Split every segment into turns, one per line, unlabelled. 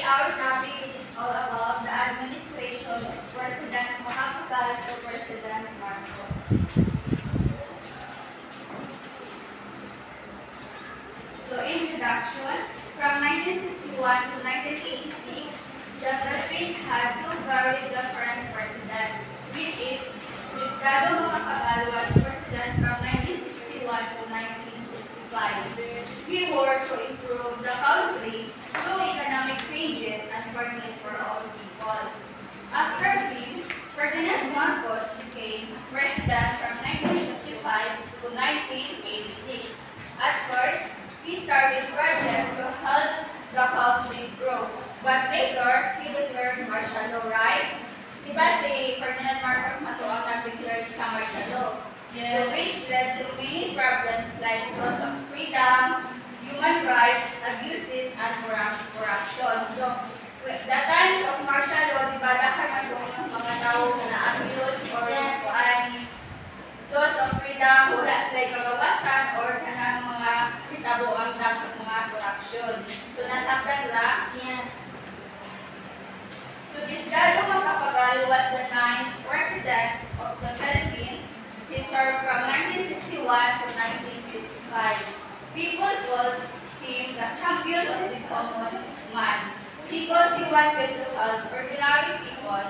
our topic is all about the administration of President Macapagal to President Marcos. So, introduction. From 1961 to 1986, the Philippines had two very different presidents, which is Diosdado Macapagal was president from 1961 to 1965. We worked to improve the country through economic changes and fairness for all people. After him, Ferdinand Marcos became president from 1965 to 1986. At first, he started projects to help the country grow. But later, he declared martial law, right? Diba si Ferdinand Marcos Matuang nag-declare sa martial law? Yes. So which led to many problems like loss of freedom, human rights, abuses, and corruption. So, the times of martial law, diba dahan man ng mga tao na abuse or loss of freedom, wala sila kagawasan, or kanang mga kitabo ang mga corruption. So, nasaktan lang. Yeah. So, Diosdado Macapagal was the 9th president of the Philippines. He served from 1961 to 1965. People called him the champion of the common man because he wanted to help ordinary people.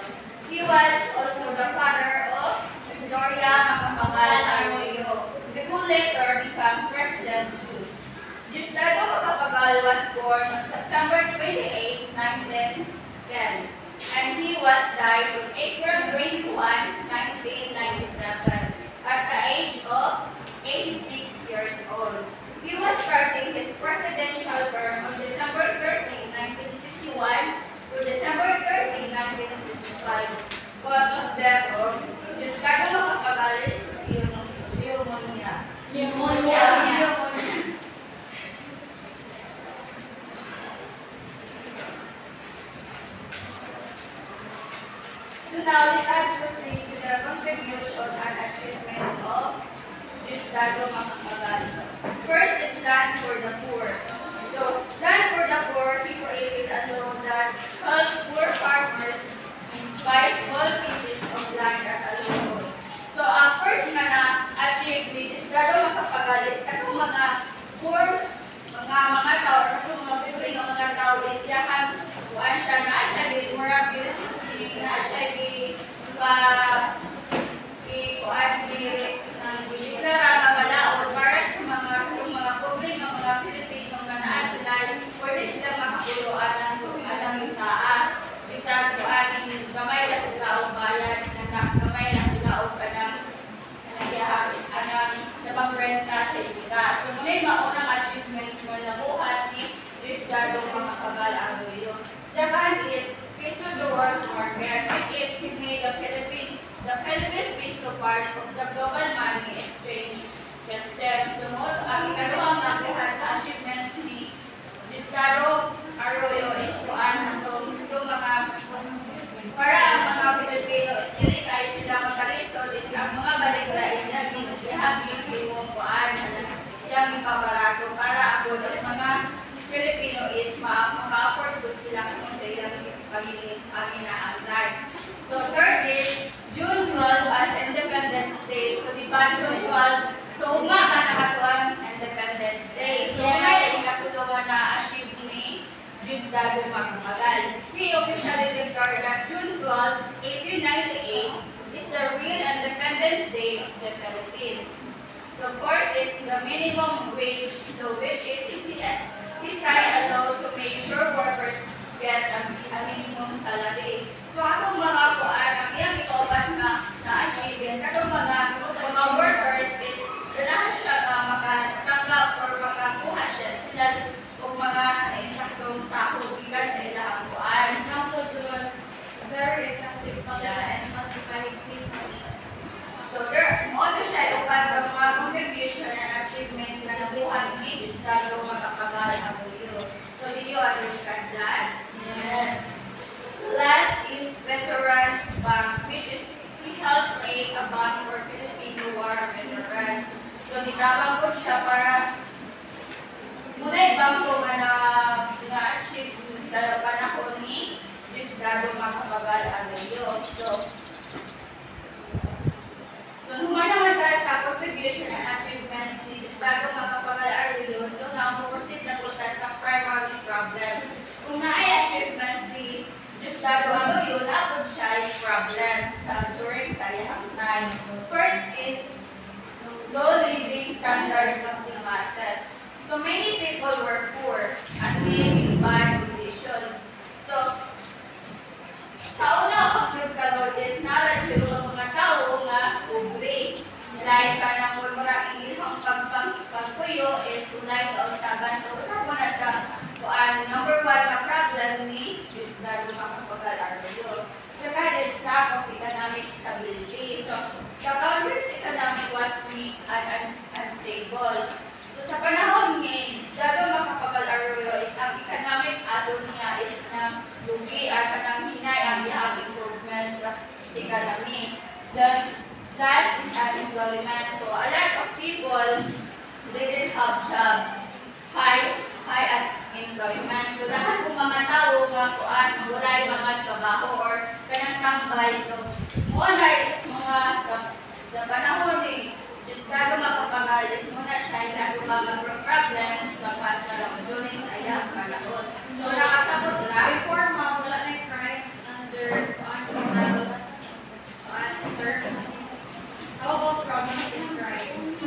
He was also the father of Gloria Macapagal Arroyo, who later became president too. Diosdado Macapagal was born on September 28, 1910. And he was died on April 21, 1997, at the age of 86 years old. He was starting his presidential term on December 13, 1961 to December 13, 1965, because of death of Diosdado Macapagal's pneumonia. So now let us proceed to the contribution and achievements of Diosdado Macapagal. First is Land for the Poor. So, Land for the Poor, he created a law that helped poor farmers buy small pieces of land at a low cost. So, first nga na-achieve ni Diosdado Macapagal is katong mga poor, mga tao, katong mga people ng mga tao is yahan, kuan siya na siya, mura na siya i-deklara mabalaod para sa mga pobre ng mga Pilipino na naasilay pwede silang makapuluan ng yutaan. Bisag ko gamay na sila o bayan, gamay na sila o napagrenta sa ika. So, muna maunang achievements mo na buhat ni Diosdado Macapagal Arroyo. Second is Piso the World Market, which is he made the Philippine peso part of the global money exchange system. So, ang ikalawang nakuha na achievements ni Diosdado Arroyo is kuan itong mga para ang mga Pilipino dili kay sila magkalisod is ang mga baligya is naging yung kuan yung ipabarato para ako at mga Pilipino is maka-afford po sila kung sa ilang panginaanglan. So, third is June 12 as Independence Day. So, diba June 12, so umaga na ito ang Independence Day. So, may ikatulungan na achieve ni Diosdado Macapagal. He officially declared that June 12, 1898 is the real Independence Day of the Philippines. So, fourth is the minimum wage law, which is he signed a law to make sure workers get a minimum salary. So, atong mga kuan, ang iyang ikobat na-achieve is atong mga workers is ganahan siya makatanggap or makakuha siya sila o mga insaktong sahod gikan sa ilang kuan. Very effective and massive people. So, mo siya upat ang mga contribution and achievements na nabuhat ni Diosdado Macapagal Arroyo. So, did you understand last? Yes. So, last is Veterans Bank, which is he helped create a bank for Filipino war veterans. So, nitabang ko siya para muna ibang ko na na-achieve sa panahon people were poor and living in bad conditions. So, sa una pag kalod is knowledge yung mga tao nga pobre. Like kanang mga ilhang pagpuyo is unay kausaban. So, usap mo na sa number 1 na problem ni is na makapag-alaryo. Second is lack of economic stability. So, the country's economic was weak and unstable. So, sa panahon ni Isdado makapag-alaryo is ang economic ato niya is na lugi at kanang hinay ang ihang improvements sa economy. Then, last is unemployment. So, a lot of people didn't have job. High unemployment. So, lahat ng mga tao nga kuan wala yung mga trabaho or kanang tambay. So, wala mga sa panahon ni Isdado makapag-alis mo na siya yung mga problems sa pansalamdunin sa iyang panahon. So, nakasabot na.
Before wala na yung crimes under Isdado's term. How about problems and crimes?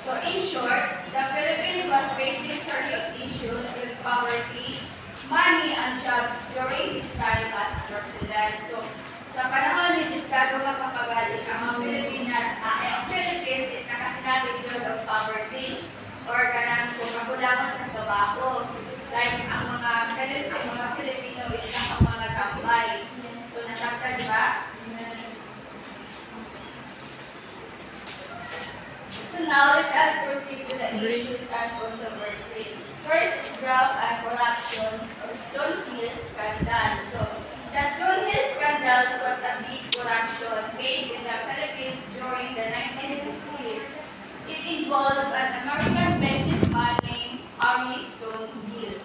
So, in short, the Philippines was facing serious issues with poverty, money, and jobs during his time as president. So, sa panahon ni Isdado makapag-alis ang Philippines is nakasinatig of poverty or kanang kakulangan sa trabaho. Like ang mga Filipino is mga tambay. So, nasaktan ba? So now let us proceed to the issues and controversies. First is graft and corruption or Stonehill scandal. So the Stonehill scandal was a big corruption case in the Philippines during the 1960s. It involved an American businessman named Harry Stonehill,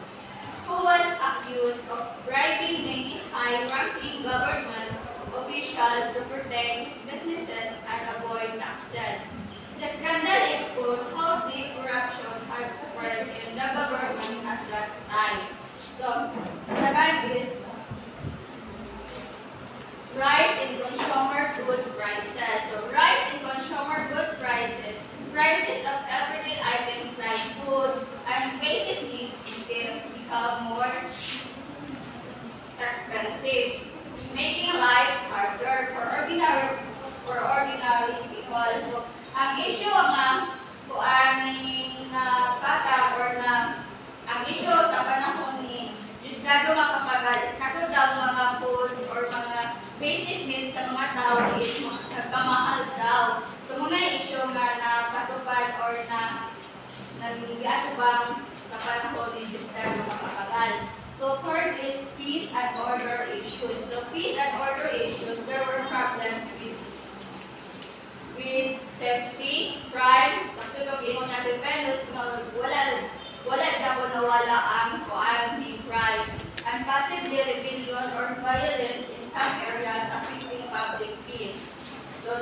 who was accused of bribing many high-ranking government officials to protect his businesses and avoid taxes. The scandal exposed how deep corruption had spread in the government at that time. So, second is rise in consumer good prices. So, rise in consumer good prices. Prices of everyday items like food and basic needs become more expensive, making life harder for ordinary people. So, ang issue nga kuaning na katag or na ang issue sa panahon ni Isdado makapag-alis nato daw mga foods or mga basic needs sa mga tao is nagkamahal daw. So mga issue nga na patupad or na nag-iatubang sa panahon ni Isdado makapag-alis. So third is peace and order issues. So peace and order issues, there were problems with safety, crime, sakto ng imong natin Venus, wala daw nawala ang kuaning crime, and possibly rebellion or violence in some areas affecting public peace. So,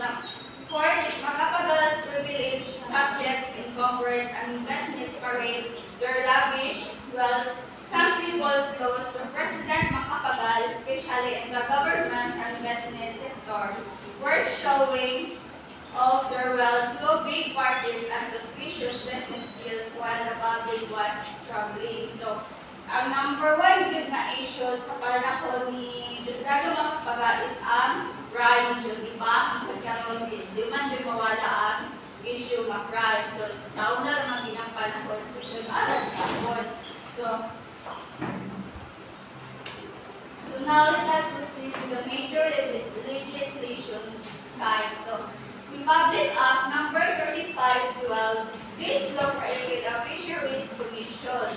fourth is makapagalas privileged subjects in Congress and business parade their lavish wealth. Some people close to President Macapagal, especially in the government and business sector, were showing of their wealth to big parties and suspicious business deals while the public was struggling. So, ang number 1 good na issue sa panahon ni Isdado Macapagal is ang crime, di ba? Ang pagkaroon, di man dyan mawala ang issue ng crime. So, sa una naman din ang panahon, nag-aral panahon. So now let us proceed to the major legislations side. So, Republic Act number 3512, this law created a Fisheries Commission.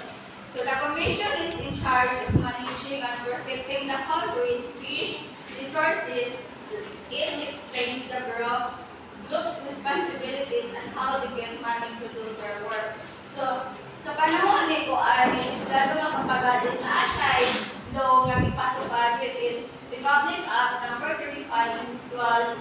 So the commission is in charge of managing and protecting the country's fish resources. It explains the group's responsibilities and how they get money to do their work. So, sa panahon ni Kuan, Isdado Macapagal is na asay law nga ipatupad, which is Republic Act number 3512,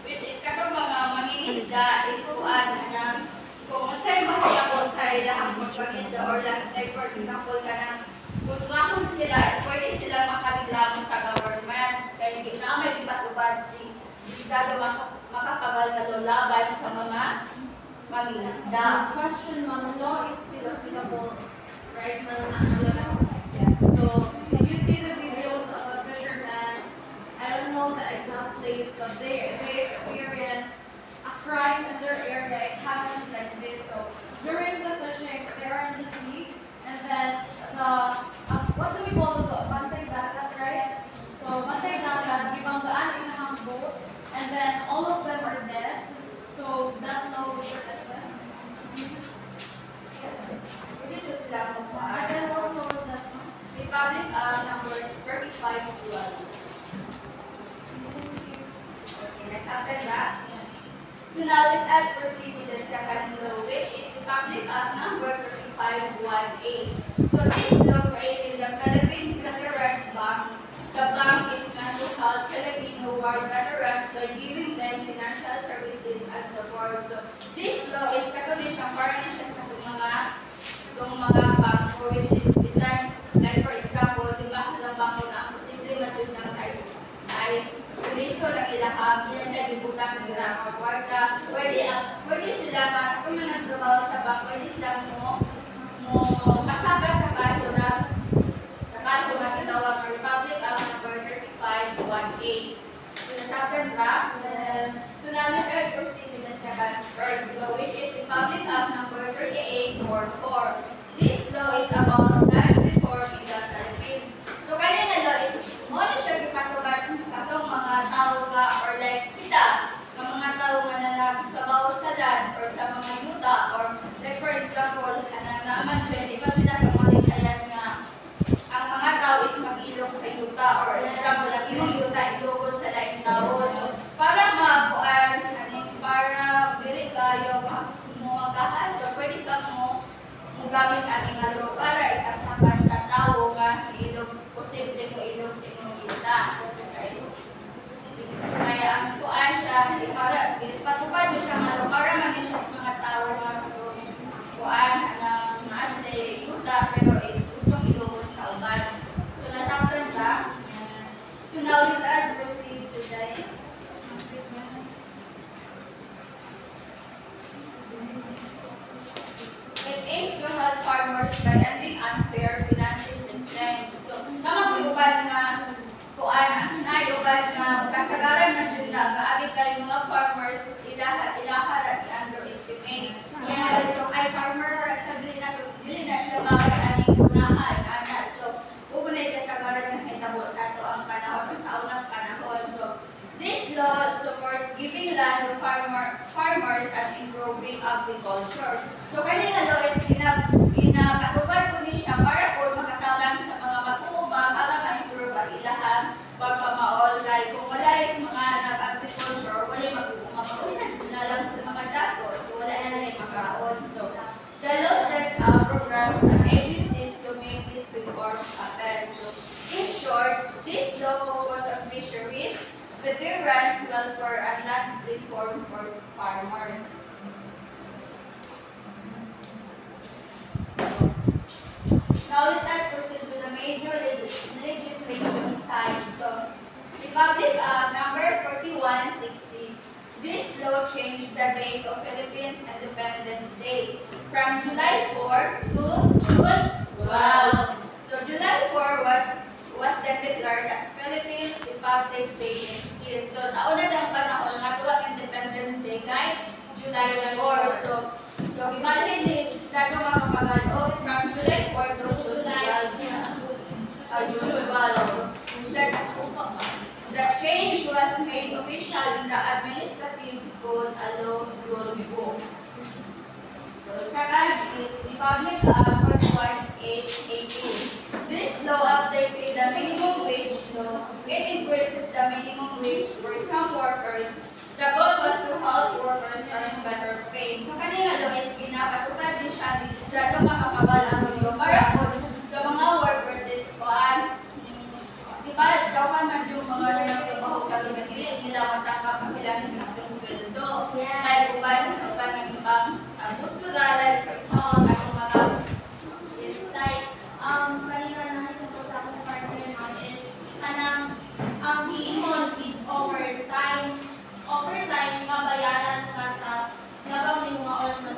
which is katong mga mangingisda is kuan ng kung usay mahitabo sa ilang pagpangisda or like for example kanang kung mahon sila is pwede sila makareklamo sa government kaya hindi na may ipatupad si Isdado Macapagal na laban sa mga mangingisda.
Question, ma'am, law is still applicable right now. So, did you see the videos of a fisherman? I don't know the exact place, but they experience a crime in their area. It happens like this. So, during the fishing, they're in the sea, and then what do we call the bantay dagat, right? So, bantay dagat, gibanggaan inahang boat, and then all of them are dead. So, that law will protect them.
Hindi ito sila
I
magpaan.
don't know what law was that.
Republic number 3512. Okay, nasabtan ba? So now let us proceed with the second law, which is Republic number 3518. So this law created the Philippine Veterans Bank. The bank is meant to help Filipino war veterans by giving them financial services and support. So this law is katulad siyang para na siya sa mga bangko, which is designed, like for example, di ba ang bangko na ang posible matulad ng ay puliso ng ilaham, sa libutan ng ginagawa kwarta, pwede sila kung may nagtrabaho sa bangko, pwede sila mo kasaka sa kaso na tinawag ng Republic Act number 3518. So nasabtan ba? So now let us proceed with the second law, which is Republic Act number 3844. This law is about land reform in the Philippines. So kanina law is mo na siya gipatubad katong mga tao nga or like kita ng mga tao nga nagtrabaho sa lands or sa mga yuta or like for example kanang naman pwede pa sila kamalikayan nga ang mga tao is mag-ilog sa yuta or example ang imong yuta ilogod sa laing tao. So para mabuan para dili kayo mo magahas so pwede ka mo gamit ang ingalo para ikasaka sa tao nga ilog posible mo ilog sa imong yuta. Okay? Kaya ang tuan siya para patupad mo siya nga para man siya sa mga tao nga tuan ng maas na yuta pero gustong ilogod sa uban. So nasabtan ba? So now let us proceed to the it aims to help farmers by ending unfair financing systems. So, namag-iuban nga na-iuban nga kasagaran na dyan na gaabit kayo mga farmers is ilaha at underestimate. Kaya itong ay farmer sa dili na sila makakaning unahan ana. So, pupunay kasagaran na hitabo sa ito ang panahon o sa unang panahon. So, this law supports giving land to farmers and improving agriculture. So, kanina law is ginapatupad ko din siya para po makatabang sa mga mag-uubang para ma-improve ang ilahang pagpamaol. Dahil kung wala yung mga nag-agriculture, wala yung mag-uusad na lang ng mga dato. So, wala na yung makaon. So, the law sets up programs and agencies to make this reform happen. So, in short, this law focuses on fisheries, veterans' welfare, and not reform for farmers. Now let us proceed to the major legislation side. So, Republic Act number 4166. This law changed the date of Philippines Independence Day from July 4 to June 12. So July 4 was then declared as Philippines Republic Day instead. So sa una ng panahon nga tuwang Independence Day kay July 4. So imagine din start makapagano from July 4 to July 12. So the change was made official in the Administrative Code Along Rule Book. So second is Republic Act 4118. This law updated the minimum wage law. It increases the minimum wage for some workers. The goal was to help workers earn better pay. So kanina daw is pinapatupad din siya ng Estado makapagalang nyo para po sa mga workers is kuan ipalit daw man yung mga nagtrabaho kami na nila matanggap ang ilang saktong sweldo. Like uban ng ibang busura like for example ang mga is like kanina na ito sa aking partner naman is kanang ang hiimon is overtime nga bayaran ka sa nabang mga oras na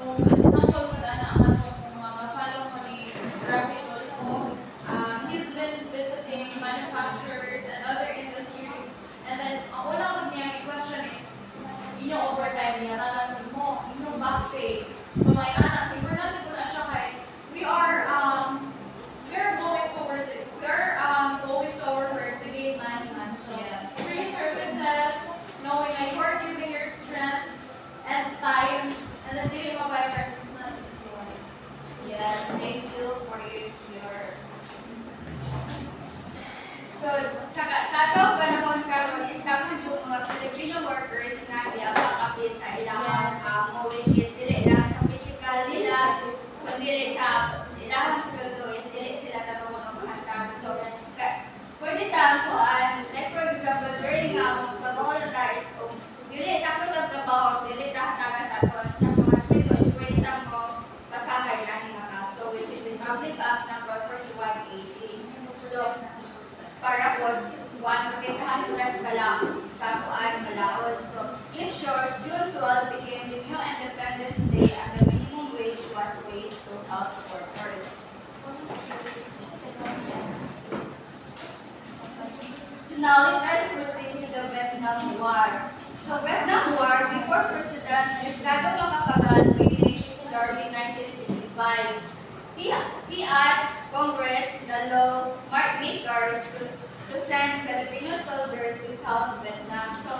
Kung example ko na ano, kung follow mo ni Rafi Tulfo, he's been visiting manufacturers and other industries. And then, ang una ko niya question is, inyong overtime niya, talang mo, inyong back pay. So, may anak, importante ko na siya kay, we are going to our work to gain money, man. So, free services, knowing that you are giving your strength and time, and then dealing with my parents na.
Yes, thank you for your So, sa atong panahon karon is daghang yung mga Filipino workers na iapakapi sa ilang amo, which is dili lang sa physical nila, kundi sa ilang sweldo is dili sila tatong mga mahatag. So, pwede tamuan, like for example, during trabaho na tayo is dili sa akong trabaho, dili tahatagan sa aton sa mga sweldo is pwede tamo pasakay ani nga kaso, which is Republic Act number 4180. So, para po, buwan magkikahan ko sa Malaon, sa Kuan, Malaon. So, in short, June 12 became the new Independence Day and the minimum wage was raised to health workers. So now let us proceed to the Vietnam War. So Vietnam War, before President Ricardo Macapagal finished his term in 1965, he asked Congress, the law makers, to send Filipino soldiers to South Vietnam. So,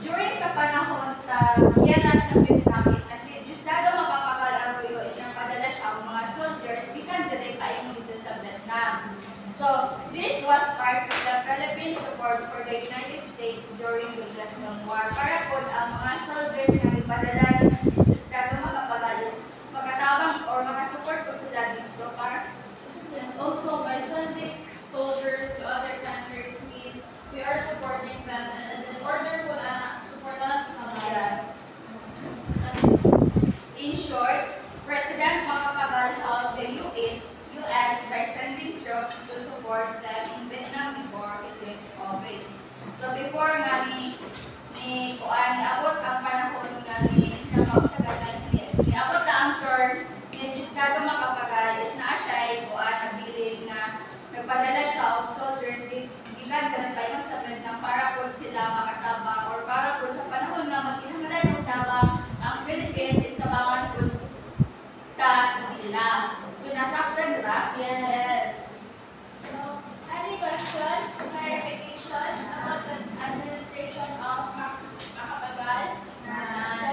during sa panahon sa Giyera sa Vietnam is na si Diosdado Macapagal Arroyo is napadala siya ang mga soldiers ikan direct ayong dito sa Vietnam. So, this was part of the Philippine support for the United States during the Vietnam War. Para po ang mga soldiers na ipadala ni Diosdado Macapagal is makatabang or makasupport po sila dito para
And also, by sending soldiers to other countries means we are supporting them, and in order po na support na natin.
In short, President Macapagal helped the US by sending troops to support them in Vietnam before it left office. So before nga ni abot ang panahon nga ni abot na ang term ni Diosdado Macapagal is na siya nabilin na nagpadala siya og soldiers gikan tayo sa Vietnam para po sila makatabang or para po sa panahon na magkinahanglan ng tabang ang Philippines is tabangan po ta nila. So nasaktan ba?
Yes. So, any questions, clarifications about the administration of Macapagal? So,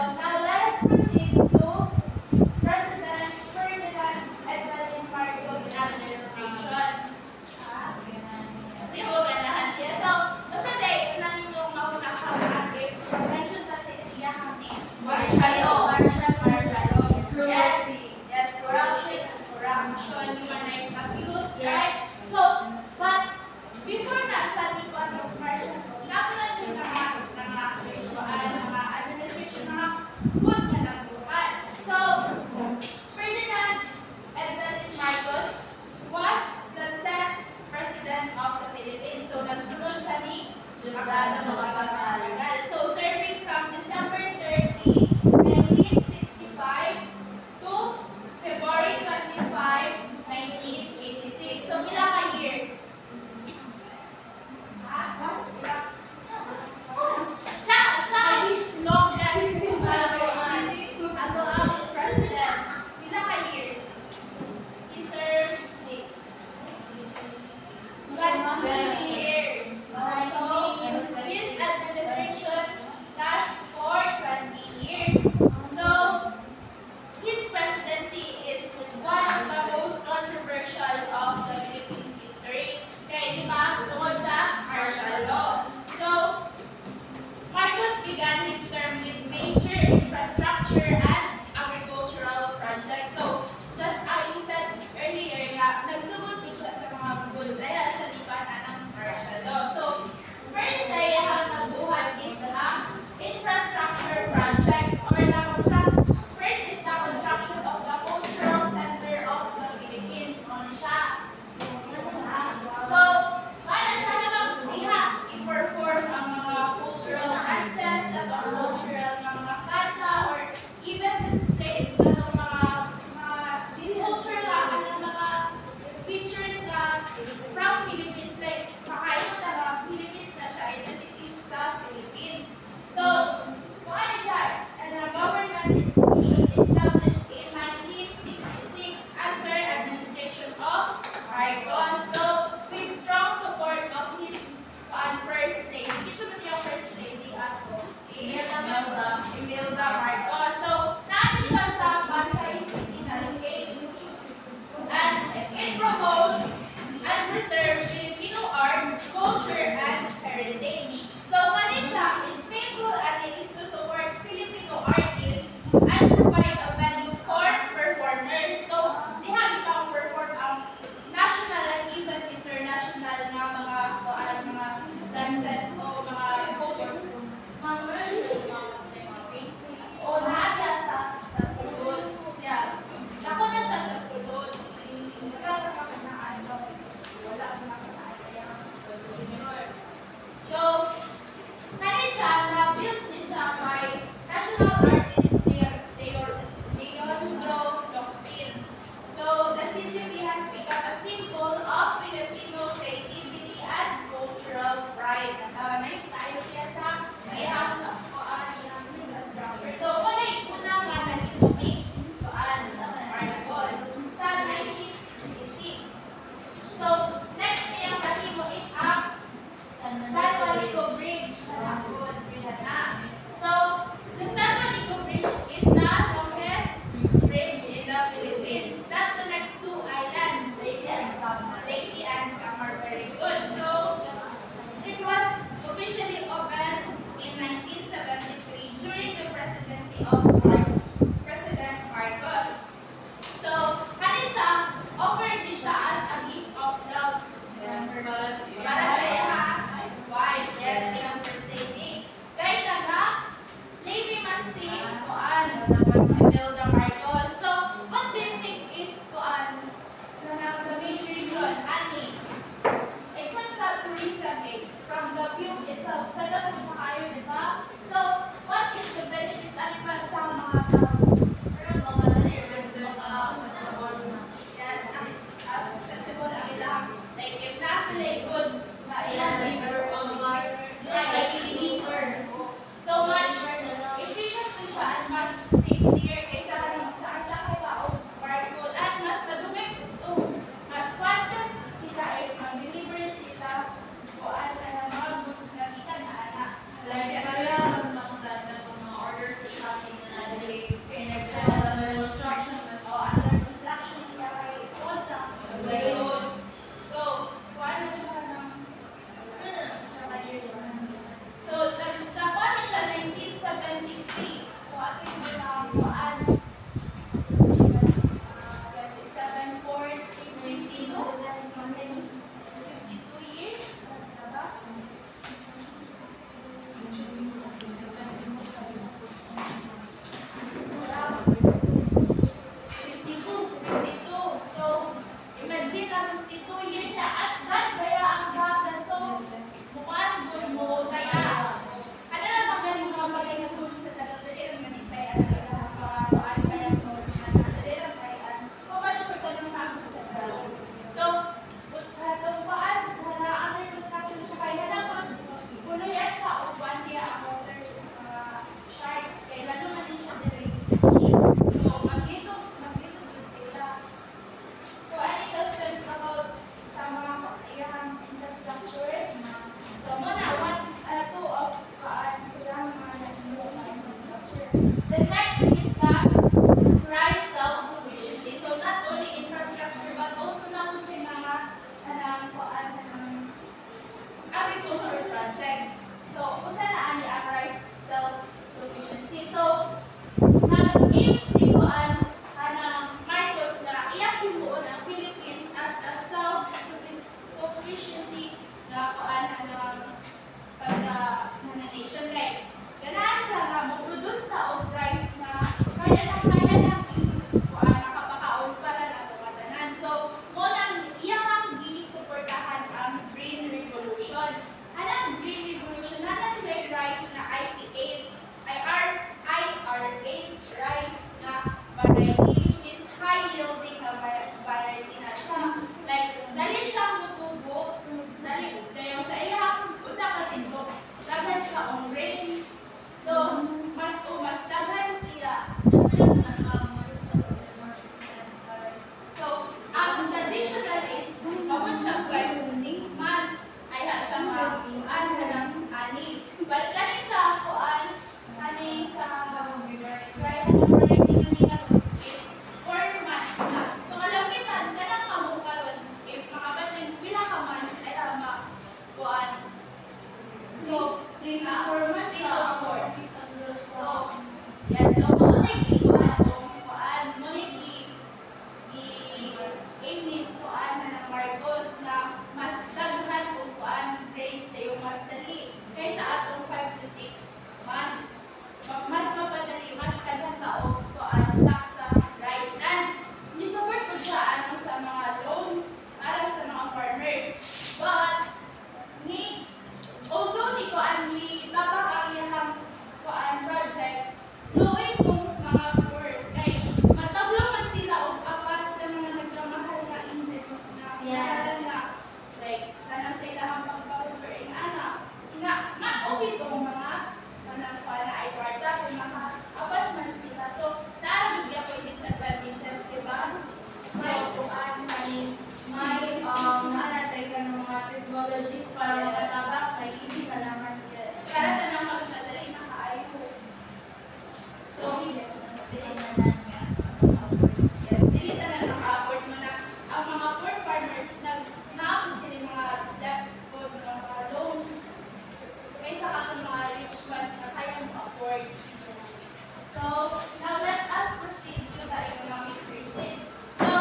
kuan stock sa rice and ni-support po siya ano sa mga loans para sa mga farmers. But although ni kuan ni napakahang kuan project, knowing kung mga poor guys, matablo man sila og apat sa mga nagkamahal na engines na like kanang sa ilang pagpapauring nga okay to mga kanang kuan na ay kwarta kung mga apas man sila. So naaragod gyud ko disadvantages, di ba?
So, may nanatay ka ng mga technologies para makatabak, na easy na naman.
Yes. Para sa nang magdadali na kaayo. So, yes, dili na lang maka-afford mo na ang mga poor farmers nag-naapos sila mga debt o mga loans kaysa katong mga rich ones na kaya mo-afford. So, now let us proceed to the economic crisis. So,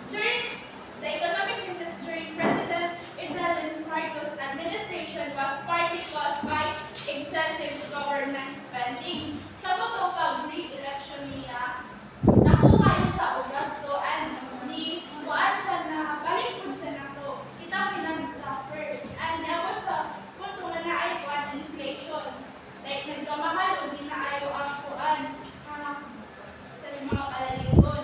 during the economic crisis during President Ibrahim Marcos' administration was partly caused by excessive government spending. Sa butong pag-re-election niya, nakuha yun siya o gasto and kuhaan siya na balik po siya na to. Kita ko na nag-suffer. And dapat sa punto na naay kuhaan inflation. Like nagkamahal o di naayo ang kuhaan sa mga palaligon.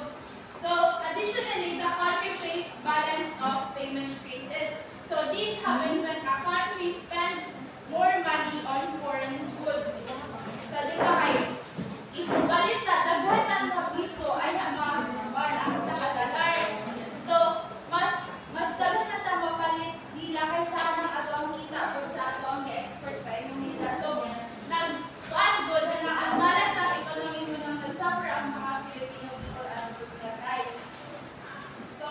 So, additionally, the country faced balance of payment crisis. So, this happens when a country spends more money on foreign goods. So, di ba kayo? Ipabalit na, daghan ng mga piso ay ang sa kadalar. So, mas daghan na ta mapalit nila kaysa ang atong kita o sa atong export pa nila. So, nag-tuan good na ang balance sa economy mo nang nag-suffer ang mga Pilipino people and good na right. So,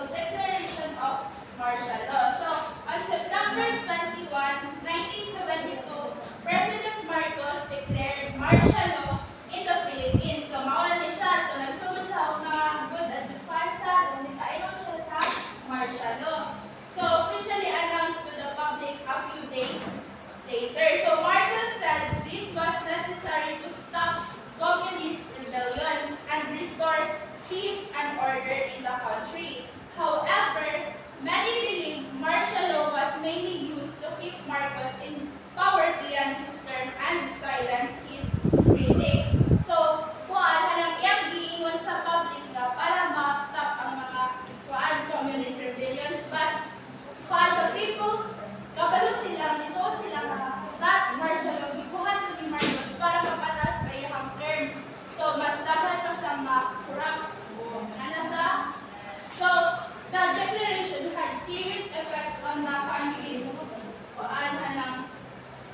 declaration of martial law. So, on September 21, 1972, President Marcos declared martial law in the Philippines. So, mauna din siya. So, nagsugod siya ang mga good at dispensa. Nagkainom siya sa martial law. So, officially announced to the public a few days later. So, Marcos said this was necessary to stop communist rebellions and restore peace and order in the country. However, many believe martial law was mainly used to keep Marcos in power beyond his term and silence his critics. So, hanang iyang giingon sa public na para ma-stop ang mga communist rebellions. But, the people, kabalo sila, nito sila that martial law, gibuhan ko ni Marcos para mapataas pa iyang term. So, mas dapat pa siyang ma-corrupt. So, the declaration had serious effects on the country's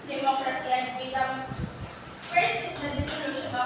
democracy and freedom. First is the dissolution of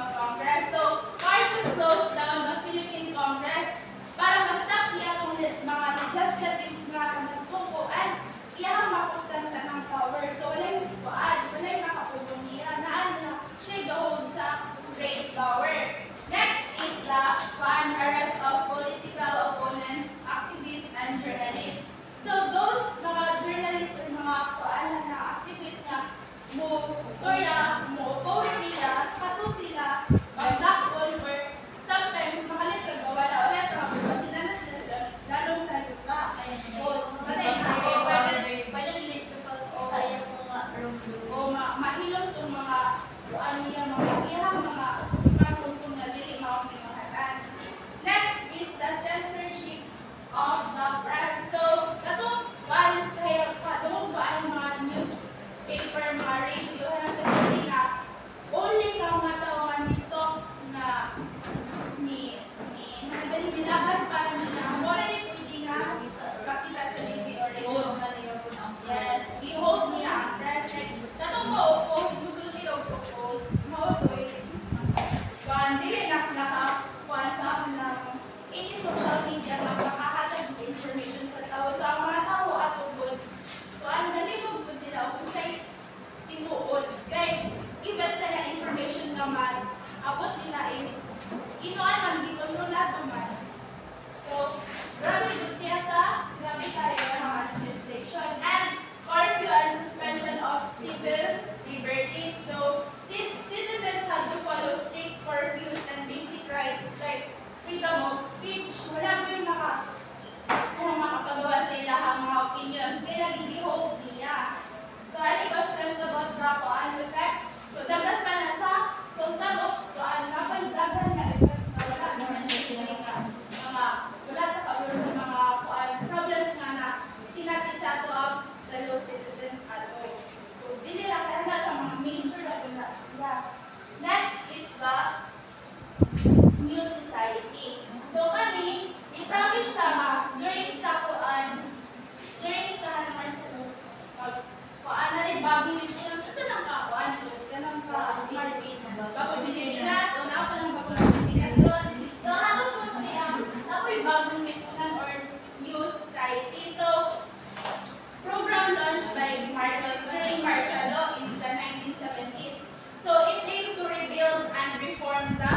new society. So kani, i-promise siya nga during sa kuan, during sa naman siya kuan na rin bagong isunan kasi lang ka kuan kanang ka bagong Pilipinas o na pa lang bagong Pilipinas ron. So halos mo siya ako'y bagong isunan or new society. So program launched by Marcos during martial law in the 1970s. So it aimed to rebuild and reform the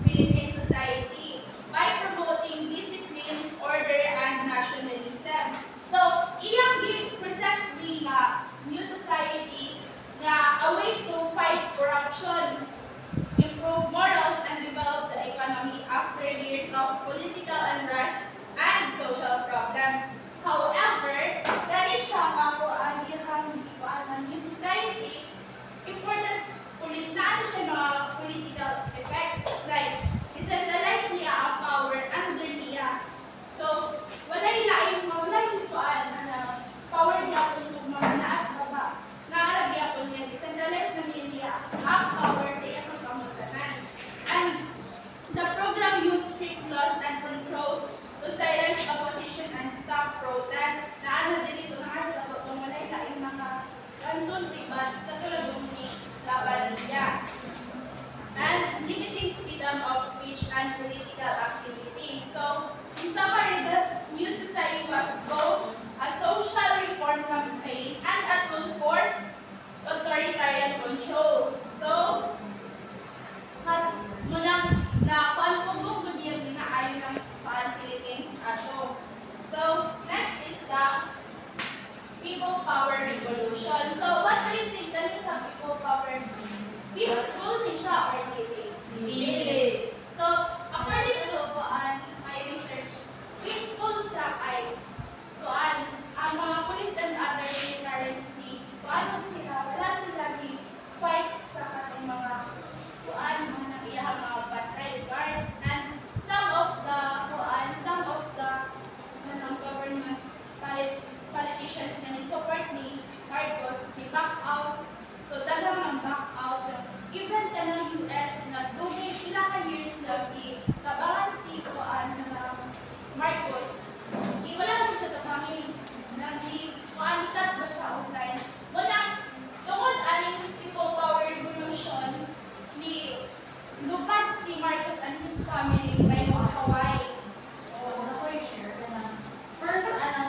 Philippine society by promoting discipline, order, and nationalism. So iyang gi-present ni nga new society nga a way to fight corruption, improve morals, and develop the economy after years of political unrest and social problems. However, dahil siya ang ihang new society, important na siya mga political effects like decentralize niya ang power under niya. So, walay kuan na power niya po yung mga naas baba. Naalagya po niya, decentralize na niya ang power sa iyang pagkamutanan. And the program used strict laws and controls to silence opposition and stop protests. Naana din ito nakakita po kung walay laing mga consulting but katulad ni laban niya. And limiting freedom of speech and political activity. So, in summary, the new society was both a social reform campaign and a tool for authoritarian control. So, munang na kuan po yung binaayon ng Philippines ato. So, next is the People Power Revolution. So, what do you think kanina sa People Power? Peaceful ni siya or dili? Dili. So, according to my research, peaceful siya ay ang mga police and other militaries sila, wala sila di fight sa kanilang mga mga naiyahang mga batay guard. And some of the government politicians na ni-support ni Marcos, ni back out. So, dagang ang back out. Even ka ng US na dugay pila ka years na tabangan si Marcos, wala naman siya tabangan. Nag-ikat ba siya online? Wala. Tungkol aling People Power Revolution, ni lupad si Marcos and his family by Hawaii.
Ako i-share ko na. First, sa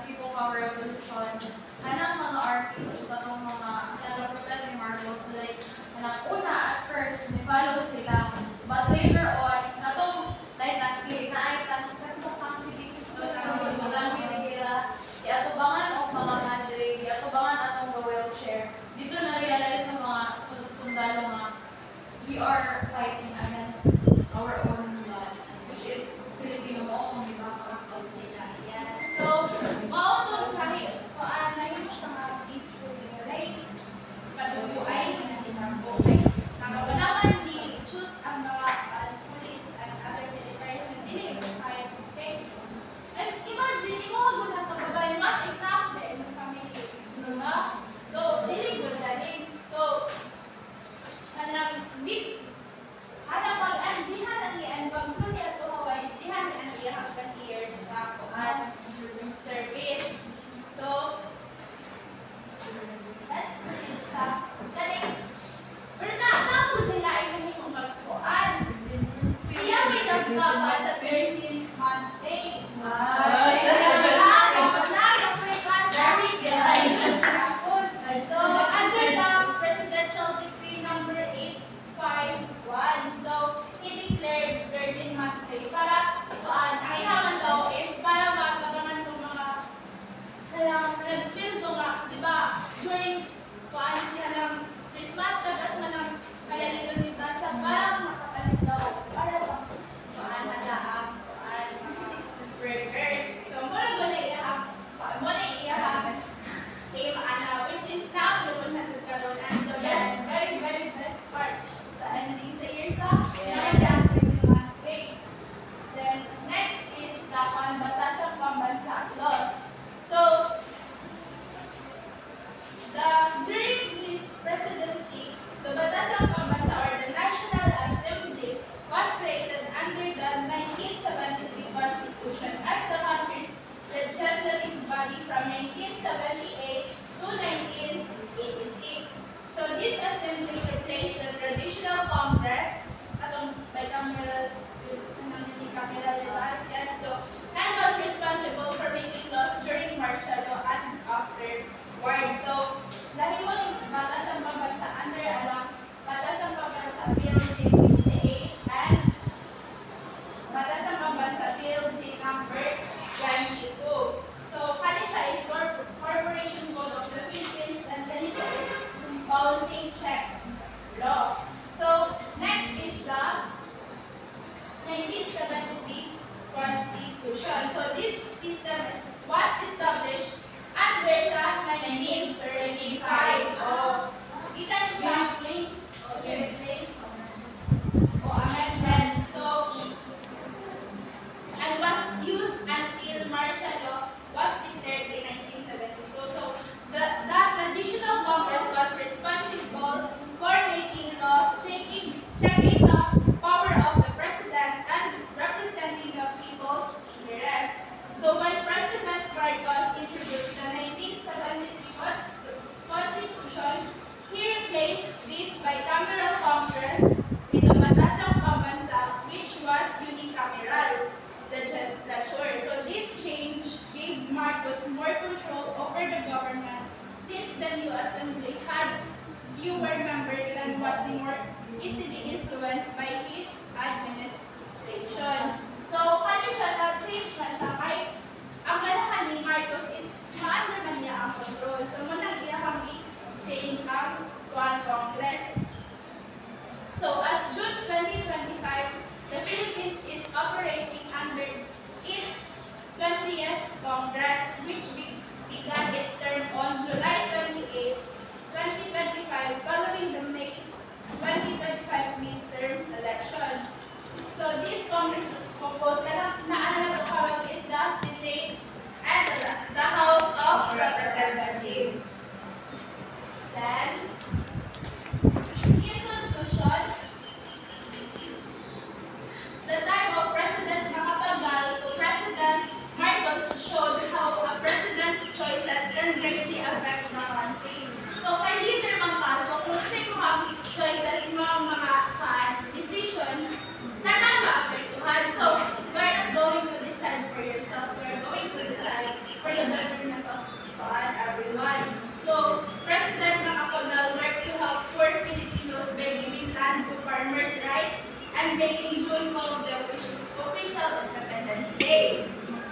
People Power Revolution, anang mga artists, katong mga nag-protect ni Marcos, like, una at first, ni-follow sila. But later on, katong, like, nag-ignite, iatubangan o mga madre, iatubangan atong ga-wheelchair. Dito na-realize sa mga sundalo nga, we are fighting against our own blood, which is Filipino mo kung di ba kakasal sila.
Yes. So, mautong kami, na-use siya nga peaceful like, padubuay na sinambukay. Nakawalaman di choose ang mga police and other militaries na dili kahit okay. And imagine, imo na kababayan, what if not the family? Diba? So, dili good daling. So, and pag-free ato Hawaii, dihan ang iyang 20 years na service. So, let's proceed sa galing. Pero na po sila ay nahimong magkuan. Siya may nagpapa sa 13th month day. So, under the Presidential Decree number 851, so, he declared 13th month day para ang ihaman daw is para matabangan itong mga nag-spill ito nga, di ba? During kuan siya ng Christmas, tapos man ang kalalitan ni Basa, para makapalit daw, para bang kuan hadaang kuan burgers. So, muna ko na iyahang game which is now the 100 karon and the best, very, very best part sa ending sa year sa Then, next is the Batasang Pambansa Laws. So, during his presidency, the Batasang Pambansa or the National Assembly Constitution. So this system was established under sa 1935. Gikan siya amendment. So, and was used until martial law was declared in 1972. So the traditional Congress was responsible for making laws, checking the power of the president, and representing the people's interests. So when President Marcos introduced the 1973 Constitution, he replaced this bicameral Congress with the Batasang Pambansa, which was unicameral legislature. So this change gave Marcos more control over the government since the new assembly had fewer members and was more easily influenced by his administration. So, kani siya na-change na siya kay ang ganahan ni Marcos is maano man niya ang control. So, manang iya kami change ang Congress. So, as June 2025, the Philippines is operating under its 20th Congress, which began its term on July 28, 2025, following the May 2025 midterm elections. So this Congress is composed, is the Senate and the House of Representatives. Then, in conclusion, the time of President Macapagal to President Marcos showed how a president's choices can greatly affect the country. So, kay leader man ka, so kung sa'yo mga choices, mga decisions, tanan maapektuhan. So, we're not going to decide for yourself, we're going to decide for the betterment of people and everyone. So, President Macapagal worked to help poor Filipinos by giving land to farmers, right? And making June of the official Independence Day.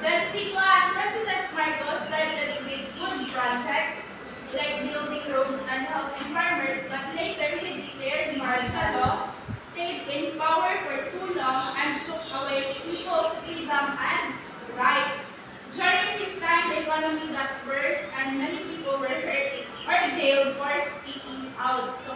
Then, President Marcos started with good projects like building roads and helping farmers, but later he declared martial law, stayed in power for too long, and took away people's freedom and rights. During his time, the economy got worse and many people were hurt or jailed for speaking out. So,